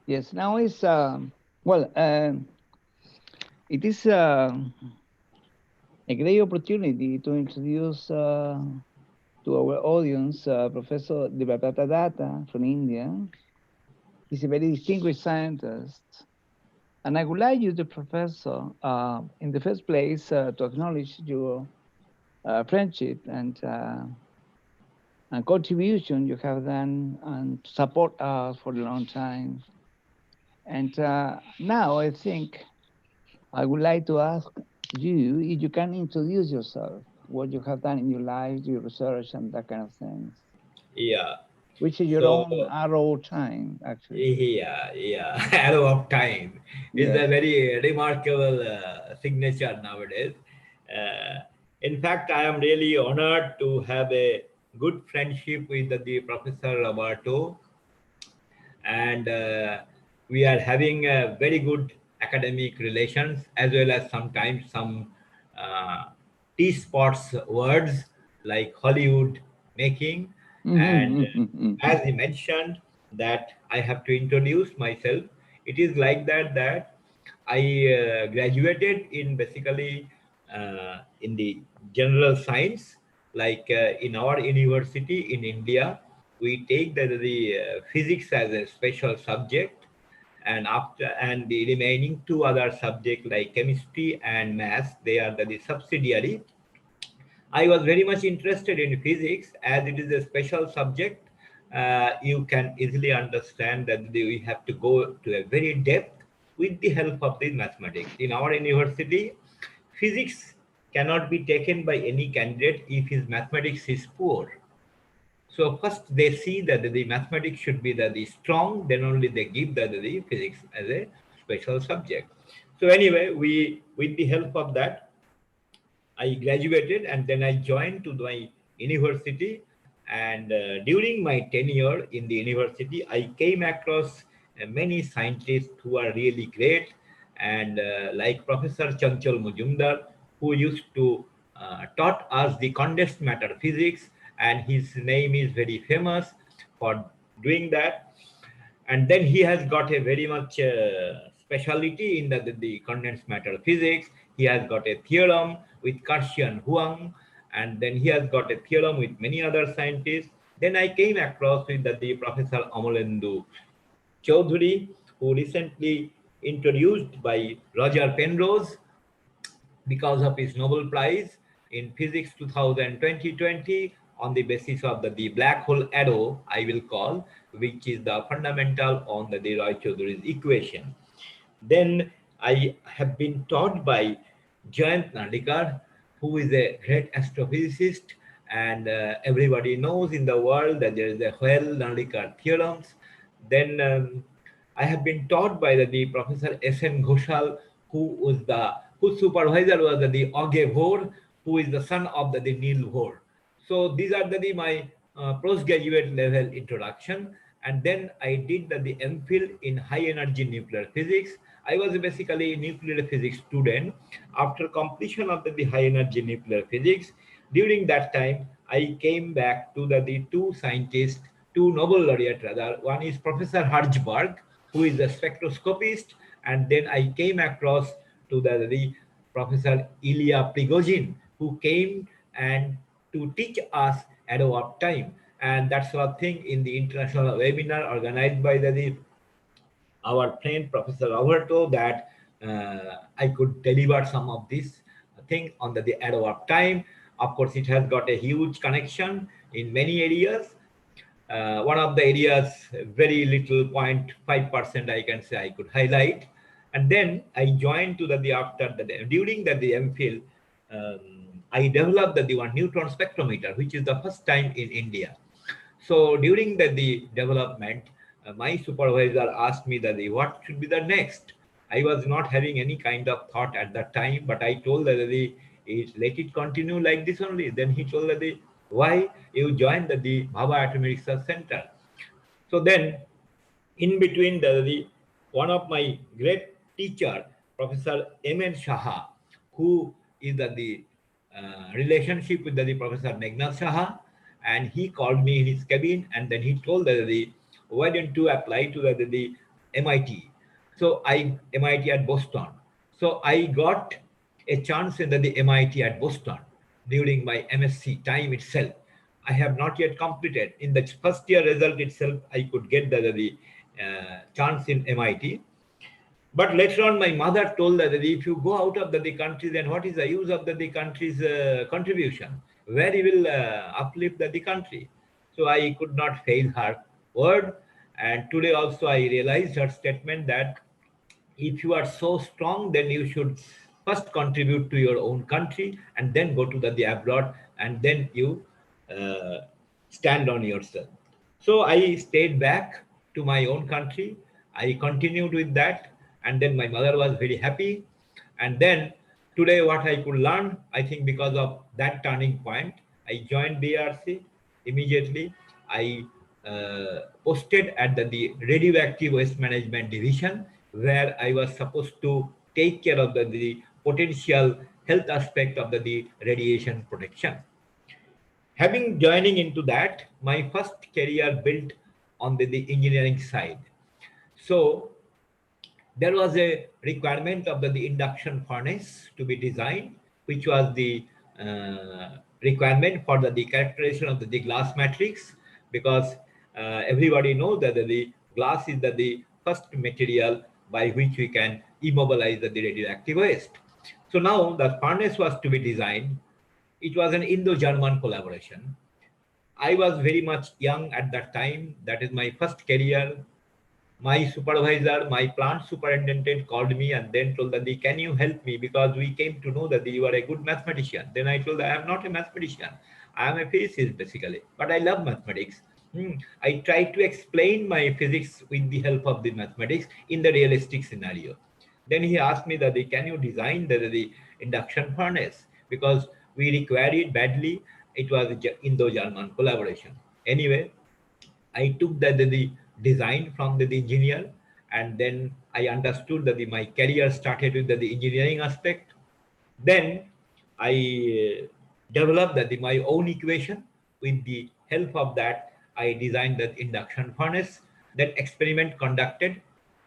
Yes, now is well, it is a great opportunity to introduce to our audience Professor Debabrata Datta from India. He's a very distinguished scientist. And I would like you, the professor, in the first place, to acknowledge your friendship and contribution you have done and to support us for a long time. And now I think I would like to ask you if you can introduce yourself, what you have done in your life, your research, and that kind of things, Yeah. which is your So, own arrow time, actually. yeah. Arrow of time is Yes. a very remarkable signature nowadays. Uh, in fact, I am really honored to have a good friendship with the Professor Roberto, and we are having a very good academic relations, as well as sometimes some uh, T spots words like Hollywood making. And as he mentioned that I have to introduce myself, it is like that I graduated in basically in the general science, like in our university in India, we take the physics as a special subject, and after and the remaining two other subjects like chemistry and maths, they are the subsidiary. I was very much interested in physics as it is a special subject. You can easily understand that we have to go to a very depth with the help of the mathematics. In our university, physics cannot be taken by any candidate if his mathematics is poor. So first they see that the mathematics should be the strong, then only they give the physics as a special subject. So anyway, we with the help of that I graduated and then I joined to my university. And during my tenure in the university, I came across many scientists who are really great, and like Professor Chanchal Mujumdar, who used to taught us the condensed matter physics, and his name is very famous for doing that. And then he has got a very much specialty in the condensed matter physics. He has got a theorem with Karshian Huang, and then he has got a theorem with many other scientists. Then I came across with the Professor Amolendu Chaudhuri, who recently introduced by Roger Penrose because of his Nobel Prize in Physics 2020 on the basis of the black hole arrow, I will call, which is the fundamental on the Roy Choudhury's equation. Then I have been taught by Jayant Narlikar, who is a great astrophysicist, and everybody knows in the world that there is a Whale-Narlikar theorems. Then I have been taught by the Professor S.N. Ghoshal, who was whose supervisor was the Auge Vore, who is the son of the Neil Vore. So these are my postgraduate level introduction, and then I did the MPhil in high energy nuclear physics. I was basically a nuclear physics student. After completion of the high energy nuclear physics, during that time I came back to the two scientists, two Nobel laureate rather. One is Professor Hertzberg, who is a spectroscopist, and then I came across to the Professor Ilya Prigozhin, who came and to teach us arrow of time. And that's one thing in the international webinar organized by our friend Professor Roberto, that I could deliver some of this thing on the arrow of time. Of course, it has got a huge connection in many areas. One of the areas, very little 0.5% I can say I could highlight. And then I joined to the after during the MPhil, I developed the one neutron spectrometer, which is the first time in India. So during the development, my supervisor asked me that what should be the next. I was not having any kind of thought at that time, but I told that let it continue like this only. Then he told that why you joined the Bhabha Atomic Research Center. So then, in between one of my great teacher, Professor M.N. Shaha, who is the relationship with the Professor Meghnad Shaha, and he called me in his cabin, and then he told that why don't you apply to MIT. So I MIT at Boston. So I got a chance in the MIT at Boston during my MSc time itself. I have not yet completed. In the first year result itself, I could get the chance in MIT. But later on, my mother told that if you go out of the country, then what is the use of the country's contribution? Where you will uplift the country? So I could not fail her word. And today also I realized her statement that if you are so strong, then you should first contribute to your own country and then go to the abroad, and then you uh, stand on yourself. So I stayed back to my own country. I continued with that, and then my mother was very happy. And then today, what I could learn, I think because of that turning point, I joined BRC immediately. I posted at the radioactive waste management division, where I was supposed to take care of the potential health aspect of the radiation protection. Having joining into that, my first career built on the engineering side. So there was a requirement of the induction furnace to be designed, which was the requirement for the characterization of the glass matrix, because everybody knows that the glass is the first material by which we can immobilize the radioactive waste. So now the furnace was to be designed. It was an Indo-German collaboration. I was very much young at that time. That is my first career. My supervisor, my plant superintendent called me and then told that, can you help me? Because we came to know that you are a good mathematician. Then I told, I am not a mathematician. I am a physicist basically, but I love mathematics. I tried to explain my physics with the help of the mathematics in the realistic scenario. Then he asked me that, can you design the induction furnace? Because we require it badly. It was Indo-German collaboration. Anyway, I took the design from the engineer, and then I understood that my career started with the engineering aspect. Then I developed my own equation. With the help of that, I designed the induction furnace. That experiment conducted,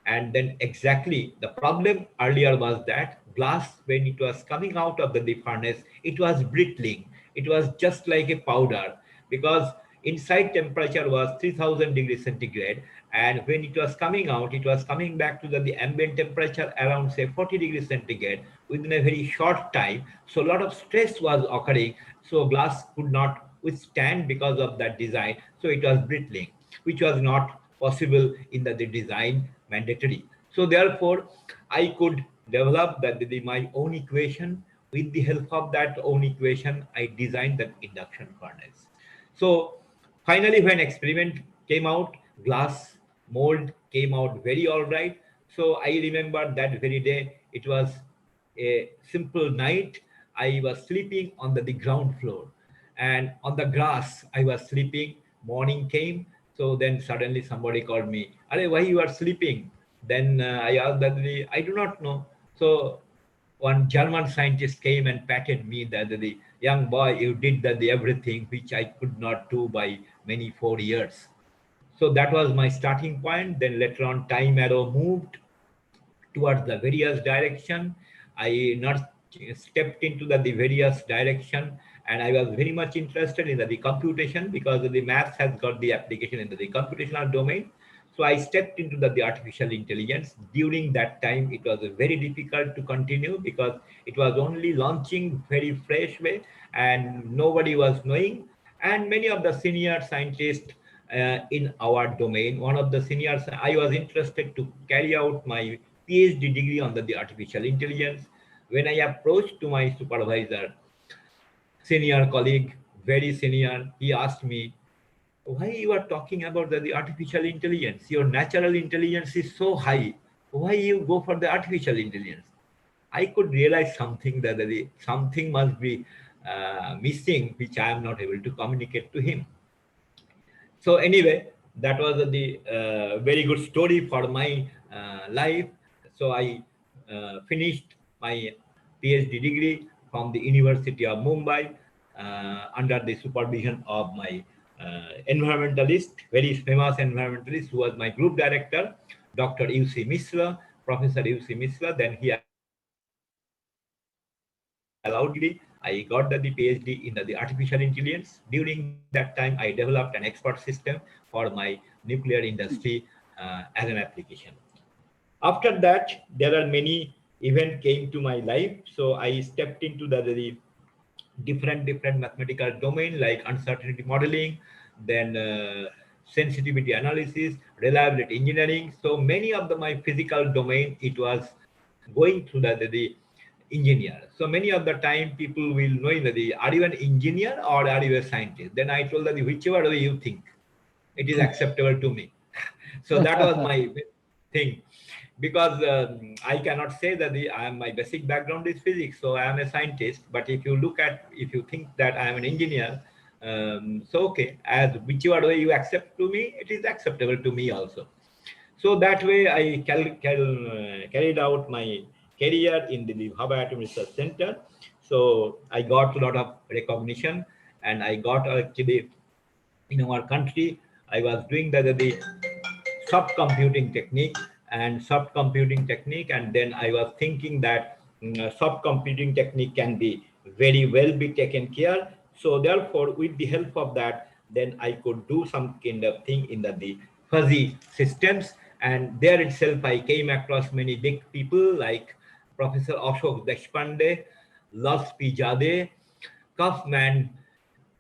and then exactly the problem earlier was that glass, when it was coming out of the furnace, it was brittling. It was just like a powder, because inside temperature was 3000 degrees centigrade, and when it was coming out, it was coming back to the ambient temperature around say 40 degrees centigrade within a very short time. So a lot of stress was occurring, so glass could not withstand because of that design, so it was brittling, which was not possible in the design mandatory. So therefore I could develop my own equation. With the help of that own equation, I designed that induction furnace. So finally, when experiment came out, glass mold came out very all right. So I remember that very day. It was a simple night. I was sleeping on the ground floor, and on the grass I was sleeping. Morning came, so then suddenly somebody called me. Are why you are sleeping? Then I asked that, I do not know. So one German scientist came and patted me that the young boy, you did the everything which I could not do by many 4 years. So that was my starting point. Then later on, time arrow moved towards the various direction. I not stepped into the various direction, and I was very much interested in the computation, because the maths has got the application in the computational domain. So I stepped into the artificial intelligence. During that time, it was very difficult to continue, because it was only launching very fresh way, and nobody was knowing. And many of the senior scientists in our domain, one of the seniors, I was interested to carry out my PhD degree on the artificial intelligence. When I approached to my supervisor, senior colleague, very senior, he asked me, why you are talking about the artificial intelligence? Your natural intelligence is so high. Why you go for the artificial intelligence? I could realize something, that something must be missing, which I am not able to communicate to him. So anyway, that was the very good story for my life. So I finished my PhD degree from the University of Mumbai under the supervision of my environmentalist, very famous environmentalist, who was my group director. Dr. UC Misra, Professor UC Misra. Then he allowed me to do the PhD. I got the PhD in the artificial intelligence. During that time, I developed an expert system for my nuclear industry as an application. After that, there are many events came to my life. So I stepped into the different mathematical domain like uncertainty modeling, then sensitivity analysis, reliability engineering. So many of my physical domain, it was going through the engineer. So many of the time people will know that are you an engineer or are you a scientist? Then I told that whichever way you think, it is acceptable to me. So that was my thing, because I cannot say that my basic background is physics, so I am a scientist. But if you think that I am an engineer, so okay, as whichever way you accept to me, it is acceptable to me also. So that way I carried out my career in the Bhabha Atom Research Center. So I got a lot of recognition, and I got actually in our country, I was doing the soft computing technique and then I was thinking that soft computing technique can be very well be taken care. So therefore, with the help of that, then I could do some kind of thing in the fuzzy systems. And there itself I came across many big people like Professor Ashok Deshpande, Lars P. Jade, Kaufman,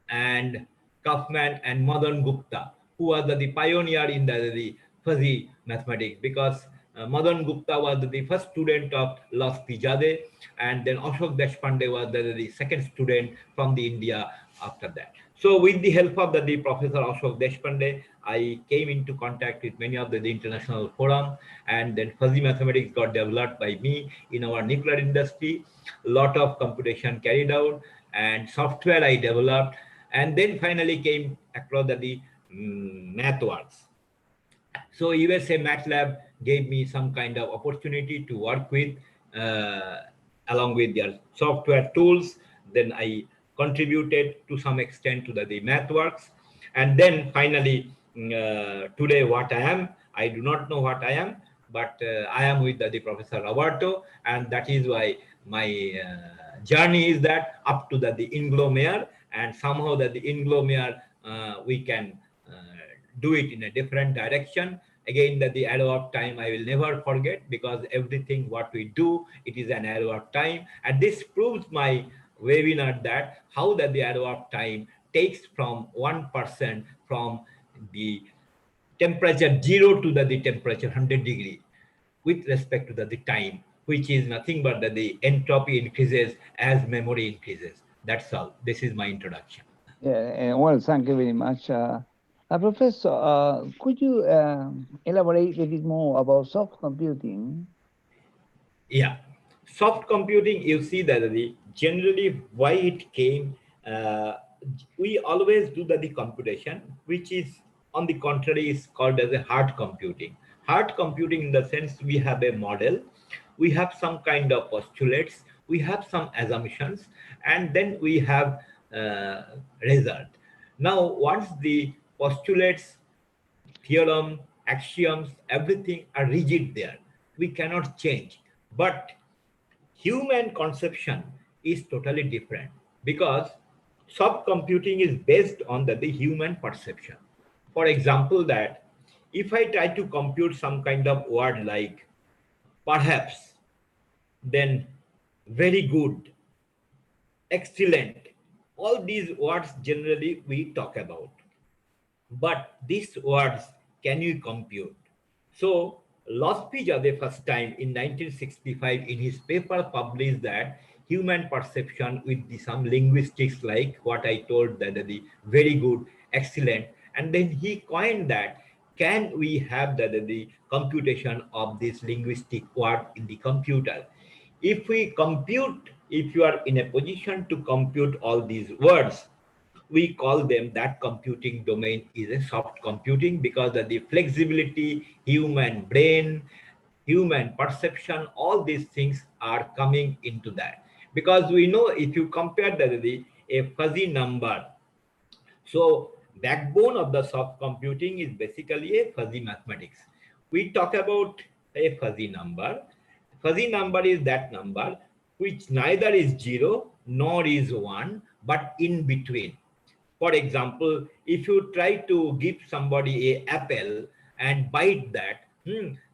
and Kaufman and Madan Gupta, who was the pioneer in the fuzzy mathematics, because Madan Gupta was the first student of Las Pijade, and then Ashok Deshpande was the second student from the India after that. So with the help of the Professor Ashok Deshpande, I came into contact with many of the international forum, and then fuzzy mathematics got developed by me in our nuclear industry. A lot of computation carried out, and software I developed, and then finally came across the MathWorks. So USA MATLAB gave me some kind of opportunity to work with, uh, along with their software tools. Then I contributed to some extent to the MathWorks. And then finally, today what I do not know what I am, but I am with the Professor Roberto, and that is why my journey is that up to the Inglomere, and somehow that the Inglomere we can do it in a different direction. Again, that the arrow of time I will never forget, because everything what we do, it is an arrow of time. And this proves my webinar that how that the arrow of time takes from 1% from the temperature 0 to the temperature 100 degree with respect to the time, which is nothing but that the entropy increases as memory increases. That's all. This is my introduction. Yeah, well, thank you very much. Professor, could you elaborate a bit more about soft computing? Yeah, soft computing, you see that the generally why it came, uh, we always do the computation, which is on the contrary is called as a hard computing. Hard computing in the sense we have a model, we have some kind of postulates, we have some assumptions, and then we have uh, result. Now, once the postulates, theorem, axioms, everything are rigid there. We cannot change. But human conception is totally different, because soft computing is based on the human perception. For example, that if I try to compute some kind of word like perhaps, then very good, excellent, all these words generally we talk about. But these words, can you compute? So Lospija, the first time in 1965, in his paper published that human perception with some linguistics like what I told, that the very good, excellent, and then he coined that can we have the computation of this linguistic word in the computer? If we compute, if you are in a position to compute all these words, we call them that computing domain is a soft computing, because of the flexibility, human brain, human perception, all these things are coming into that. Because we know if you compare a fuzzy number, so backbone of the soft computing is basically a fuzzy mathematics. we talk about a fuzzy number. Fuzzy number is that number which neither is 0 nor is 1, but in between. For example, if you try to give somebody a apple and bite that,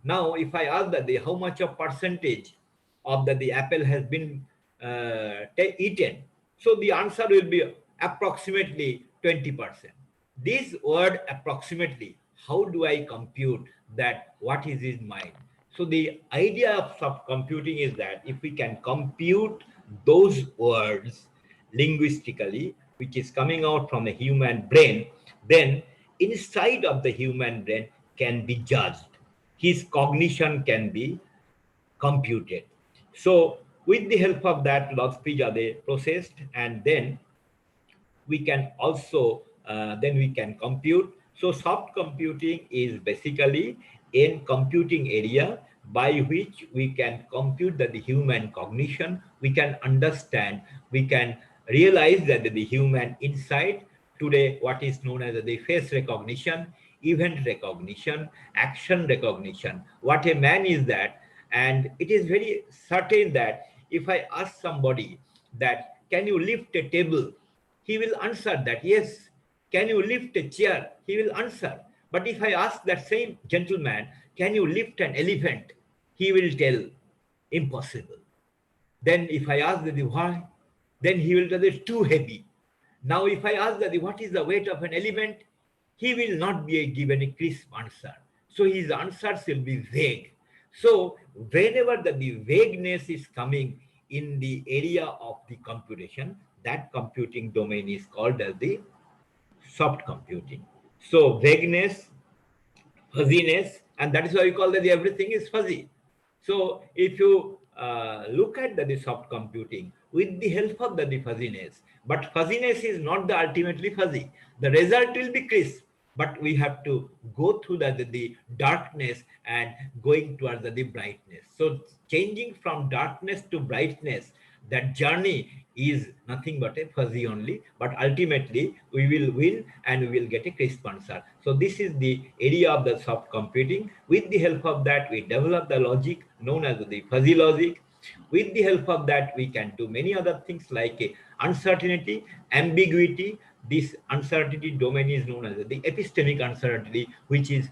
now if I ask that how much of percentage of the apple has been eaten, so the answer will be approximately 20%. This word approximately, how do I compute that? What is his mind? So the idea of subcomputing is that if we can compute those words linguistically, which is coming out from the human brain, then inside of the human brain can be judged. His cognition can be computed. So with the help of that, logic are they processed, and we can also then we can compute. So soft computing is basically in computing area by which we can compute that the human cognition, we can understand, we can realize that the human insight today, what is known as the face recognition, event recognition, action recognition, what a man is that. And it is very certain that if I ask somebody that can you lift a table, he will answer that yes. Can you lift a chair? He will answer. But if I ask that same gentleman, can you lift an elephant? He will tell, impossible. Then if I ask that why, then he will tell it's too heavy. Now if I ask that what is the weight of an elephant, he will not be given a crisp answer. So his answers will be vague. So whenever the vagueness is coming in the area of the computation, that computing domain is called as the soft computing. So vagueness, fuzziness, and that is why we call that everything is fuzzy. So if you look at the soft computing with the help of the fuzziness, but fuzziness is not the ultimately fuzzy. The result will be crisp, but we have to go through the darkness and going towards the brightness. So changing from darkness to brightness, that journey is nothing but a fuzzy only, but ultimately we will win and we will get a crisp answer. So this is the area of the soft computing. With the help of that, we develop the logic known as the fuzzy logic. With the help of that, we can do many other things like uncertainty, ambiguity. This uncertainty domain is known as the epistemic uncertainty, which is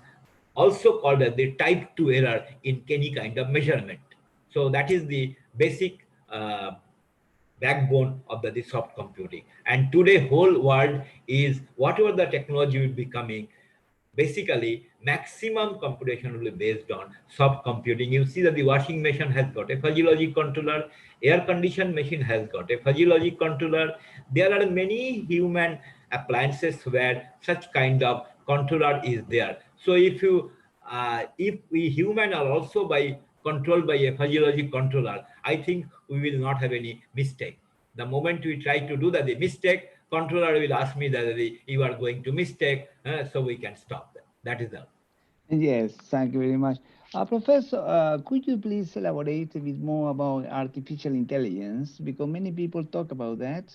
also called as the type 2 error in any kind of measurement. So that is the basic backbone of the soft computing. And today whole world is whatever the technology will be coming, basically maximum computation will be based on soft computing. You see that the washing machine has got a fuzzy logic controller, air conditioned machine has got a fuzzy logic controller. There are many human appliances where such kind of controller is there. So if we human are also by controlled by a fuzzy logic controller, I think we will not have any mistake. The moment we try to do the mistake, controller will ask me that you are going to mistake, so we can stop that. That is all. Yes, thank you very much. Professor, could you please elaborate a bit more about artificial intelligence? Because many people talk about that,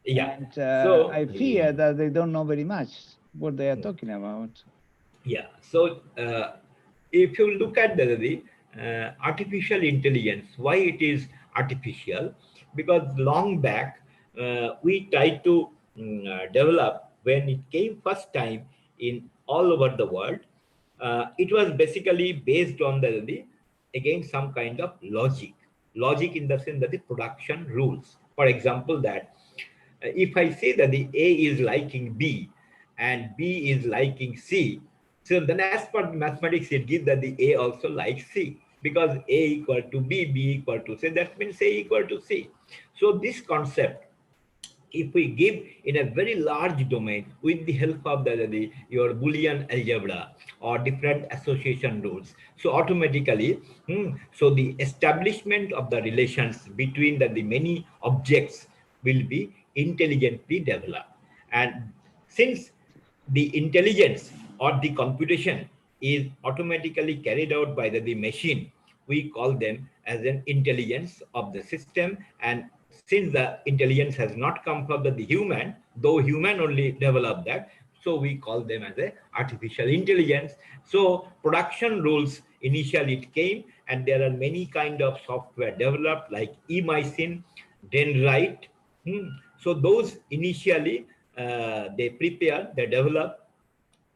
Yeah. and So I fear that they don't know very much what they are talking about. yeah. So if you look at the artificial intelligence, why it is artificial? Because long back we tried to develop when it came first time in all over the world. It was basically based on the again some kind of logic in the sense that the production rules. For example, that if I say that the A is liking B and B is liking C, so then as per mathematics, it gives that the A also likes C because A equal to B, B equal to C, that means A equal to C. So this concept, if we give in a very large domain with the help of your Boolean algebra or different association rules, so automatically, so the establishment of the relations between the many objects will be intelligently developed. And since the intelligence or the computation is automatically carried out by the machine, we call them as an intelligence of the system. And since the intelligence has not come from the human, though human only developed that, So we call them as a artificial intelligence. So production rules initially it came, and there are many kind of software developed like emycin, dendrite. So those initially they prepare, they develop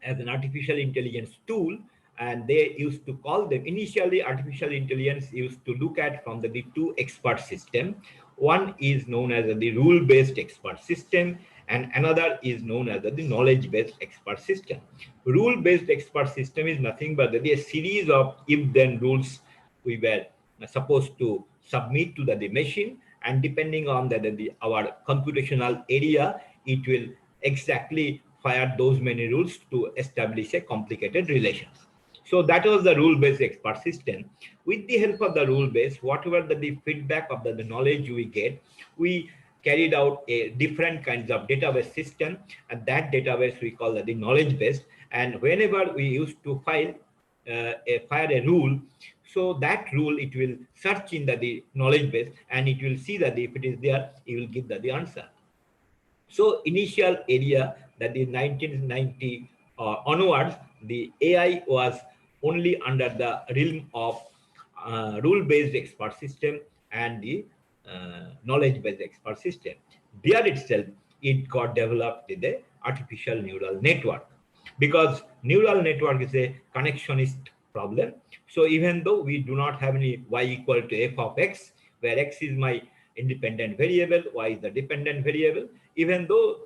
as an artificial intelligence tool, and they used to call them initially artificial intelligence used to look at from the two expert system. One is known as the rule based expert system, and another is known as the knowledge based expert system. Rule based expert system is nothing but a series of if then rules we were supposed to submit to the machine, and depending on our computational area, it will exactly fire those many rules to establish a complicated relations. So that was the rule-based expert system. With the help of the rule-based, whatever the feedback of the knowledge we get, we carried out a different kinds of database system, and that database we call the knowledge based. And whenever we used to fire a rule, so that rule it will search in the knowledge base, and it will see that if it is there, it will give the answer. So initial area that is 1990 onwards, the AI was only under the realm of rule-based expert system and the knowledge-based expert system. There itself, it got developed with the artificial neural network, because neural network is a connectionist problem. So even though we do not have any y equal to f of x, where x is my independent variable, y is the dependent variable, even though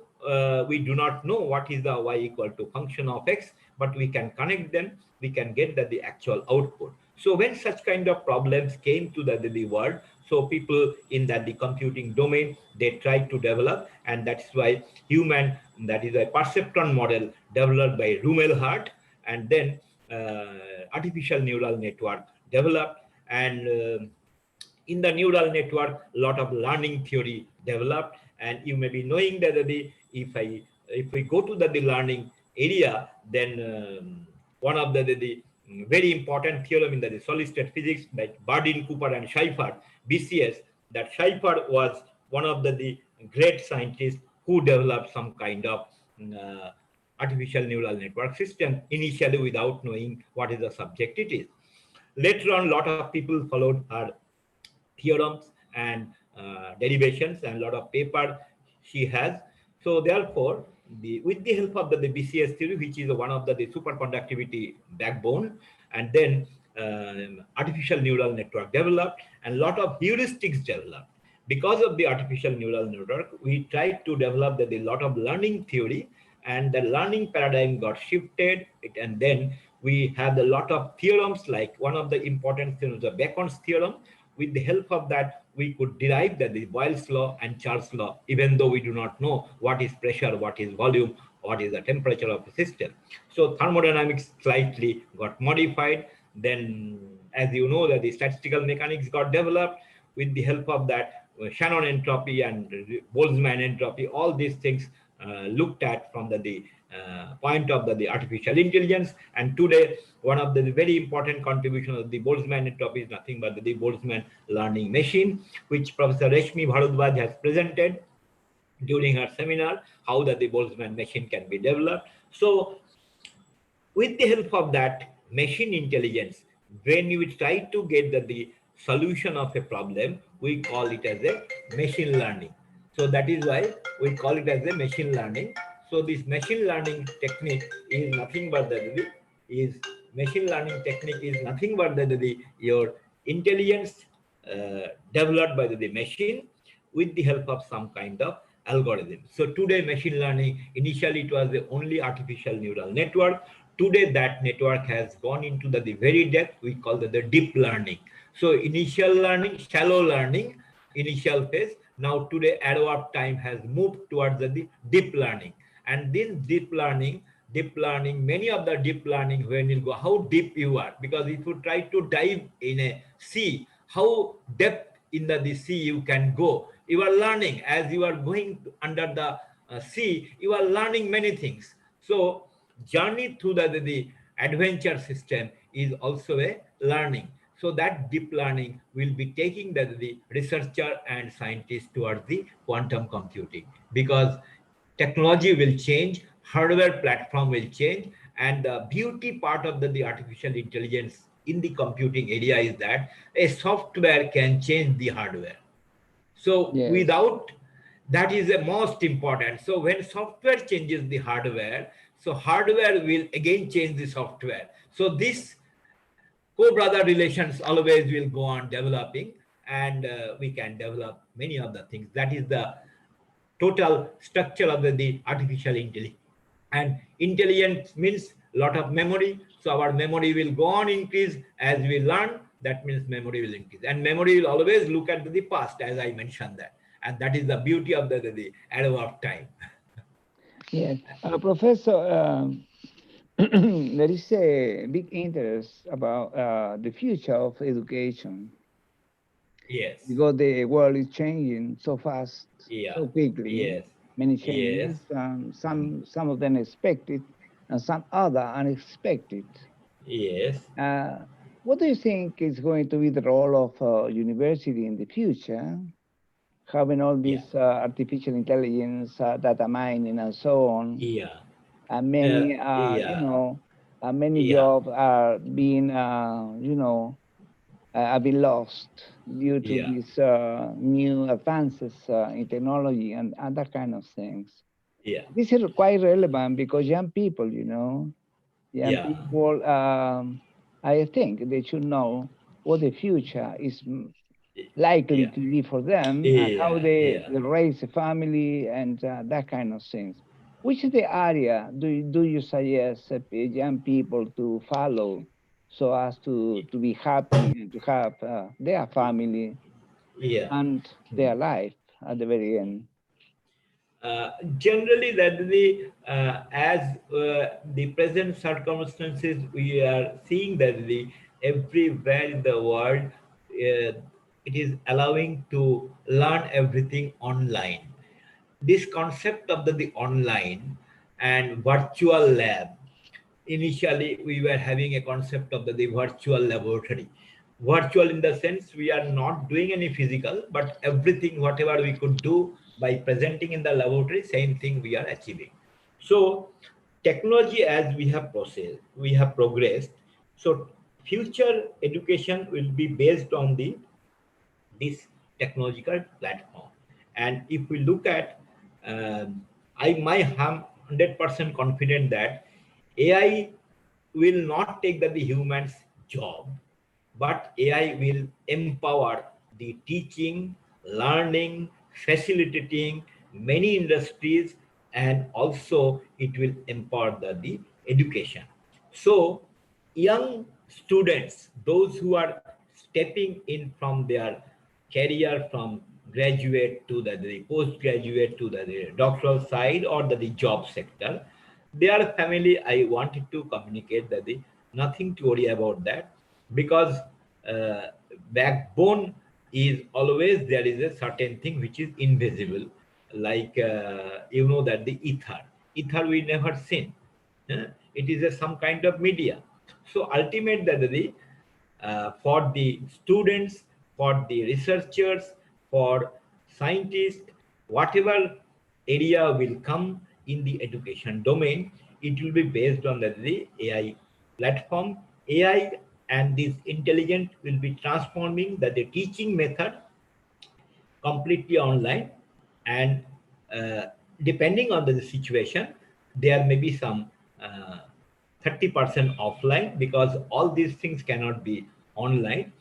we do not know what is the y equal to function of x, but we can connect them, we can get the actual output. So when such kind of problems came to the world, so people in the computing domain, they tried to develop, and that's why human, that is a perceptron model developed by Rumelhart, and then artificial neural network developed, and in the neural network, a lot of learning theory developed. And you may be knowing that if we go to the learning area, then one of the very important theorem in the solid state physics, like Bardeen, Cooper, and Scheifer, BCS, that Scheifer was one of the great scientists who developed some kind of uh, artificial neural network system initially without knowing what is the subject it is. Later on, a lot of people followed her theorems and derivations, and a lot of paper she has. So therefore, with the help of the BCS theory, which is one of the superconductivity backbone, and then artificial neural network developed, and a lot of heuristics developed. Because of the artificial neural network, we tried to develop the lot of learning theory, and the learning paradigm got shifted, and then we have a lot of theorems, like one of the important theorems, the Bacon's theorem. With the help of that, we could derive the Boyle's law and Charles' law, even though we do not know what is pressure, what is volume, what is the temperature of the system. So thermodynamics slightly got modified. Then, as you know, that the statistical mechanics got developed. With the help of that, Shannon entropy and Boltzmann entropy, all these things looked at from the point of the artificial intelligence. And today, one of the very important contributions of the Boltzmann entropy is nothing but the Boltzmann learning machine, which Professor Reshmi Bharadwaj has presented during her seminar, how that the Boltzmann machine can be developed. So with the help of that machine intelligence, when you try to get the solution of a problem, we call it as a machine learning. So that is why we call it as a machine learning. So this machine learning technique is nothing but is machine learning technique is nothing but your intelligence developed by the machine with the help of some kind of algorithm. So today machine learning, initially it was the only artificial neural network. Today that network has gone into the very depth, we call the deep learning. So initial learning, shallow learning, initial phase. Now today arrow of time has moved towards the deep learning. And this deep learning, many of the deep learning, when you go how deep you are, because if you try to dive in a sea, how depth in the sea you can go, you are learning as you are going under the sea, you are learning many things. So journey through the adventure system is also a learning. So that deep learning will be taking the researcher and scientists towards the quantum computing, because technology will change, hardware platform will change. And the beauty part of the artificial intelligence in the computing area is that a software can change the hardware. So Yes. without that is the most important. So when software changes the hardware, so hardware will again change the software. So this co-brother relations always will go on developing, and we can develop many of the things. That is the total structure of the artificial intelligence. And intelligence means lot of memory. So our memory will go on increase as we learn. That means memory will increase, and memory will always look at the past, as I mentioned that. And that is the beauty of the arrow of time. Yes. Professor, there is a big interest about the future of education Yes. because the world is changing so fast, Yeah. so quickly, Yes. many Yes. changes, some of them expected and some other unexpected. Yes. Uh, what do you think is going to be the role of university in the future, having all Yeah. this artificial intelligence, data mining, and so on? Yeah. And Uh, many, yeah. many Yeah. jobs are being, have been lost due to Yeah. these new advances in technology and other kind of things. Yeah. This is quite relevant because young people, young Yeah. people, I think they should know what the future is likely Yeah. to be for them and how Yeah. they raise a family and that kind of things. Which is the area do you suggest young people to follow so as to be happy and to have their family Yeah. and their life at the very end? Generally, that as the present circumstances, we are seeing that everywhere in the world, it is allowing to learn everything online. This concept of the online and virtual lab, initially we were having a concept of the virtual laboratory. Virtual in the sense we are not doing any physical, but everything whatever we could do by presenting in the laboratory, same thing we are achieving. So technology, as we have processed, we have progressed. So future education will be based on the this technological platform. And if we look at, I might have 100% confident that AI will not take the human's job, but AI will empower the teaching, learning, facilitating many industries, and also it will empower the education. So young students, those who are stepping in from their career from graduate to the postgraduate to the doctoral side or the job sector, their family, I wanted to communicate that nothing to worry about that, because uh, backbone is always there is a certain thing which is invisible, like that the ether we never seen. It is some kind of media. So ultimately, for the students, for the researchers, for scientists, whatever area will come in the education domain, it will be based on the AI platform. AI and this intelligent will be transforming the teaching method completely online. And uh, depending on the situation, there may be some uh, 30% offline, because all these things cannot be online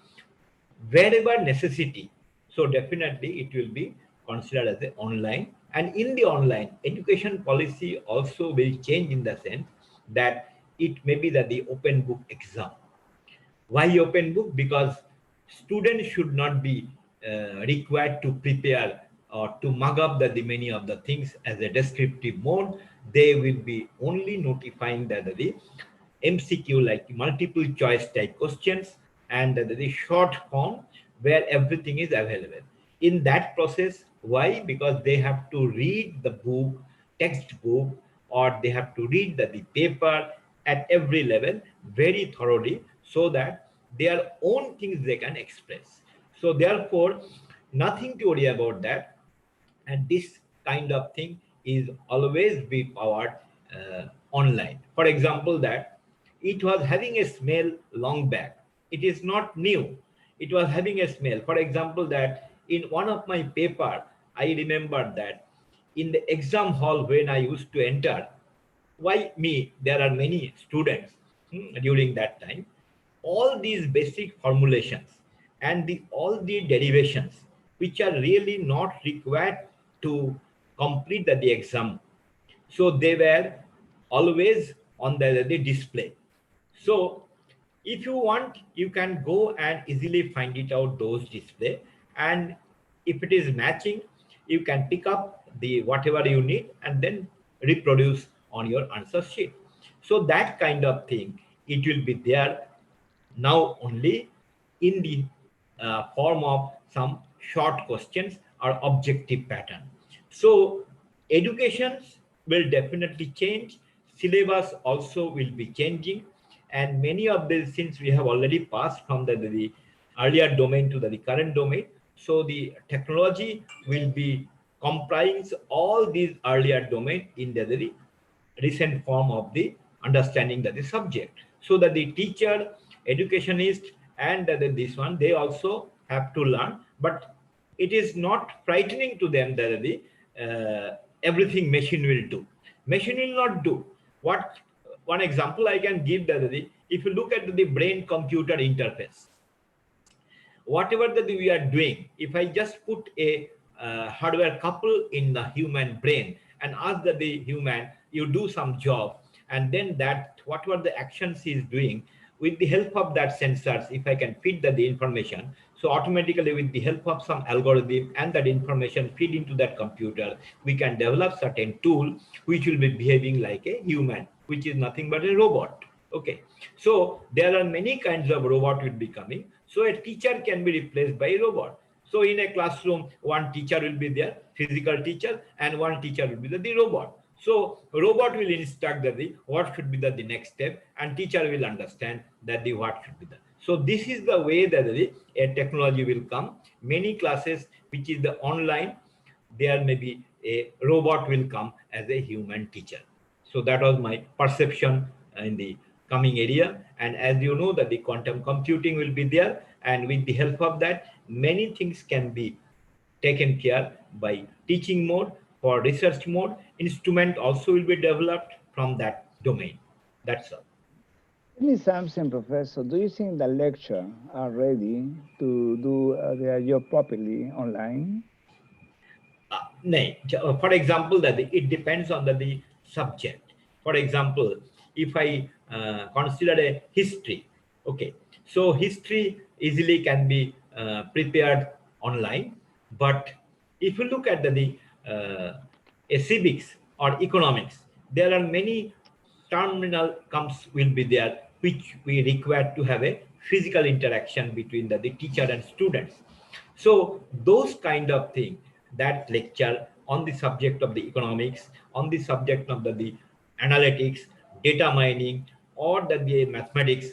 wherever necessity. So definitely it will be considered as a online. And in the online education policy also will change in the sense that it may be that the open book exam. Why open book? Because students should not be required to prepare or to mug up the many of the things as a descriptive mode. They will be only notifying that the MCQ, like multiple choice type questions, and the short form where everything is available. In that process, why? Because they have to read the book, textbook, or they have to read the paper at every level very thoroughly, so that their own things they can express. So therefore, nothing to worry about that. And this kind of thing is always be powered online. For example, that it was having a smell long back. It is not new. It was having a smell. For example, that in one of my paper, I remember that in the exam hall when I used to enter, why me? There are many students during that time. All these basic formulations and all the derivations, which are really not required to complete the exam, so they were always on the display. So if you want, you can go and easily find it out those display, and if it is matching, you can pick up the whatever you need and then reproduce on your answer sheet. So that kind of thing, it will be there now only in the form of some short questions or objective pattern. So educations will definitely change, syllabus also will be changing, and many of these, since we have already passed from the earlier domain to the current domain, so the technology will be comprise all these earlier domain in the recent form of the understanding that the subject, so that the teacher, educationist, and this one, they also have to learn, but it is not frightening to them that everything machine will do. Machine will not do what. One example I can give that if you look at the brain computer interface, whatever that we are doing, if I just put a hardware couple in the human brain and ask that the human, you do some job, and then that whatever the actions he is doing, with the help of that sensors, if I can feed the information, so automatically with the help of some algorithm and that information feed into that computer, we can develop certain tool which will be behaving like a human, which is nothing but a robot. Okay, so there are many kinds of robot will be coming. So a teacher can be replaced by a robot. So in a classroom, one teacher will be there, physical teacher, and one teacher will be the robot. So robot will instruct the what should be the next step, and teacher will understand that the what should be the. So this is the way that a technology will come. Many classes which is the online, there may be a robot will come as a human teacher. So that was my perception in the coming area. And as you know that the quantum computing will be there, and with the help of that, many things can be taken care by teaching mode. For research mode, instrument also will be developed from that domain. That's all. Tell me something, Professor. Do you think the lecture are ready to do their job properly online? For example, that it depends on the subject. For example, if I consider a history, okay, so history easily can be prepared online, but if you look at a civics or economics, there are many terminal comes will be there, which we require to have a physical interaction between the teacher and students. So those kind of thing, that lecture on the subject of the economics, on the subject of the analytics, data mining, or the mathematics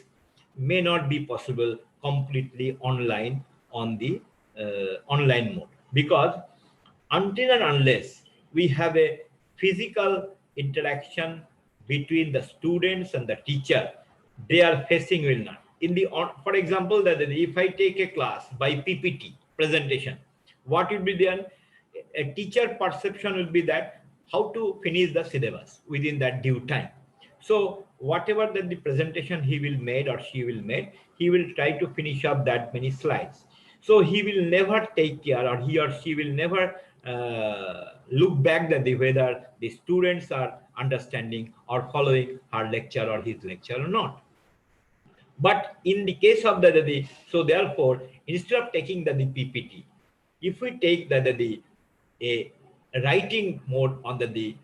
may not be possible completely online on the online mode, because until and unless we have a physical interaction between the students and the teacher, they are facing will not. In the for example, that if I take a class by PPT presentation, what will be there? A teacher perception will be that how to finish the syllabus within that due time. So whatever that the presentation he will made or she will make, he will try to finish up that many slides. So he will never take care, or he or she will never look back that the whether the students are understanding or following her lecture or his lecture or not. But in the case of so therefore, instead of taking the PPT, if we take the a writing mode on the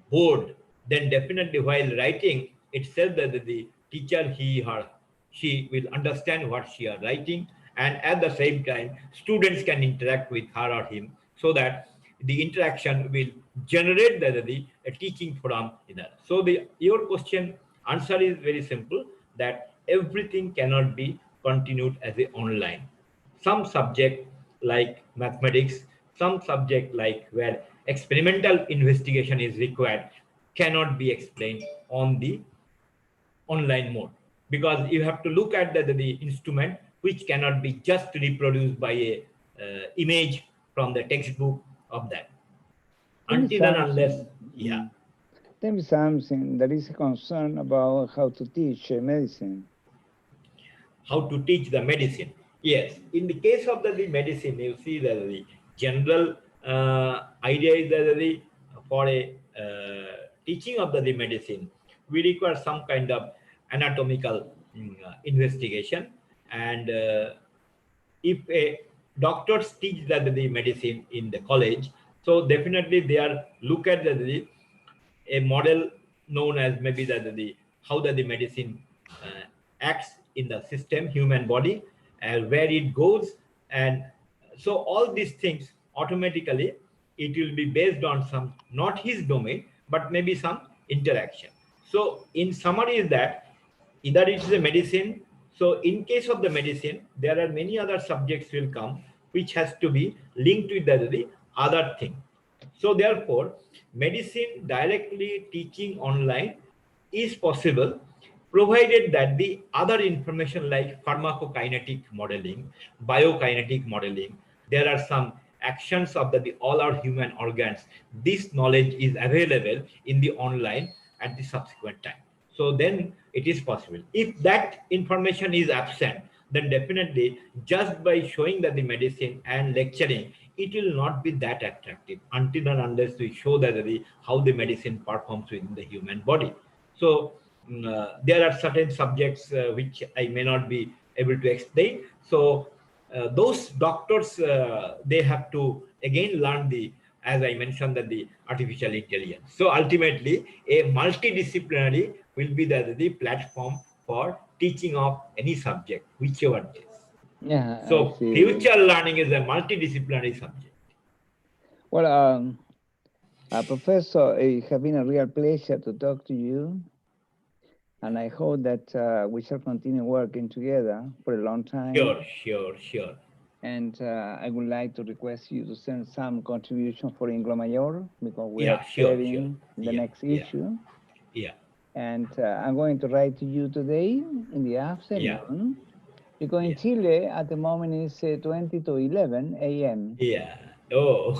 board, then definitely while writing itself, that the teacher, he or she will understand what she are writing, and at the same time, students can interact with her or him, so that the interaction will generate the a teaching from that. So the your question answer is very simple, that everything cannot be continued as a online. Some subject like mathematics, some subject like where experimental investigation is required cannot be explained on the online mode, because you have to look at the instrument which cannot be just reproduced by a image from the textbook of that, Tell me until and unless. something. Yeah. Tell me something. There is a concern about how to teach medicine. How to teach the medicine. Yes, in the case of the medicine, you see that the general idea is that for a teaching of the medicine, we require some kind of anatomical investigation. And if a doctors teach that the medicine in the college, so definitely they are look at the a model known as maybe the how the medicine acts in the system human body, and where it goes. And so all these things automatically, it will be based on some, not his domain, but maybe some interaction. So in summary is that either it is a medicine. So in case of the medicine, there are many other subjects will come which has to be linked with the other thing. So therefore, medicine directly teaching online is possible, provided that the other information like pharmacokinetic modeling, biokinetic modeling, there are some actions of the all our human organs. This knowledge is available in the online at the subsequent time. So then it is possible. If that information is absent, then definitely just by showing that the medicine and lecturing, it will not be that attractive until and unless we show that how the medicine performs within the human body. So there are certain subjects which I may not be able to explain. So those doctors, they have to again learn the, as I mentioned, that the artificial intelligence. So ultimately, a multidisciplinary will be the platform for teaching of any subject, whichever it is. Yeah, I So see. future learning is a multidisciplinary subject. Well, Professor, it has been a real pleasure to talk to you, and I hope that we shall continue working together for a long Sure, time. sure, sure. And I would like to request you to send some contribution for Inglo Mayor because we are Yeah, sure, sure. preparing the Yeah, next yeah, issue. yeah, And I'm going to write to you today in the yeah, afternoon because in yeah, Chile at the moment it's 20 to 11 a.m. yeah. Oh,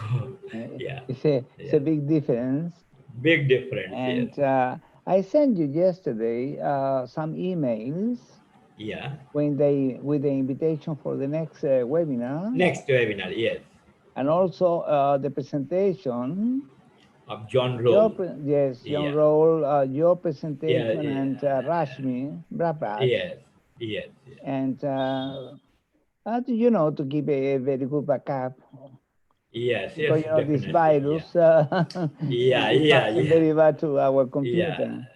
Uh, yeah, it's a yeah. big difference. Big difference, yes. And I sent you yesterday some emails Yeah. when they with the invitation for the next webinar Next webinar, yes. and also the presentation. Of John Roll. Yes, John Yeah, Roll, your yeah, presentation and yeah. Rashmi Brapat, Yes, yes, yes. and to keep a very good backup Yes, yes, because this definitely. Yeah. virus Yeah, is yeah, passing yeah. very bad to our Yeah. computer.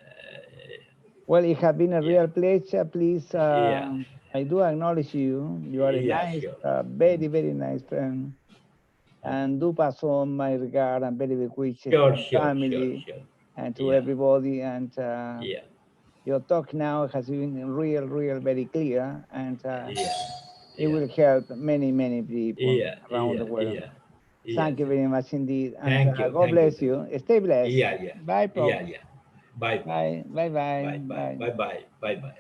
Well, it has been a Yeah. real pleasure. Please, Yeah. I do acknowledge you. You are a Yeah, nice, sure. very, very nice friend. And do pass on my regard and very big wishes to Sure, your sure, sure, family sure. and to Yeah. everybody. And Yeah. your talk now has been real, real, very clear. And Yeah. it Yeah. will help many, many people Yeah. around Yeah. the world. Yeah. Yes. Thank you very much indeed. And Thank you. God Thank you. bless Thank you. you. Stay blessed. Yeah. Yeah. Bye, Yeah. Prof. Yeah. Bye. Bye. Bye. Bye. Bye. Bye. Bye. Bye. Bye. Bye. Bye. Bye.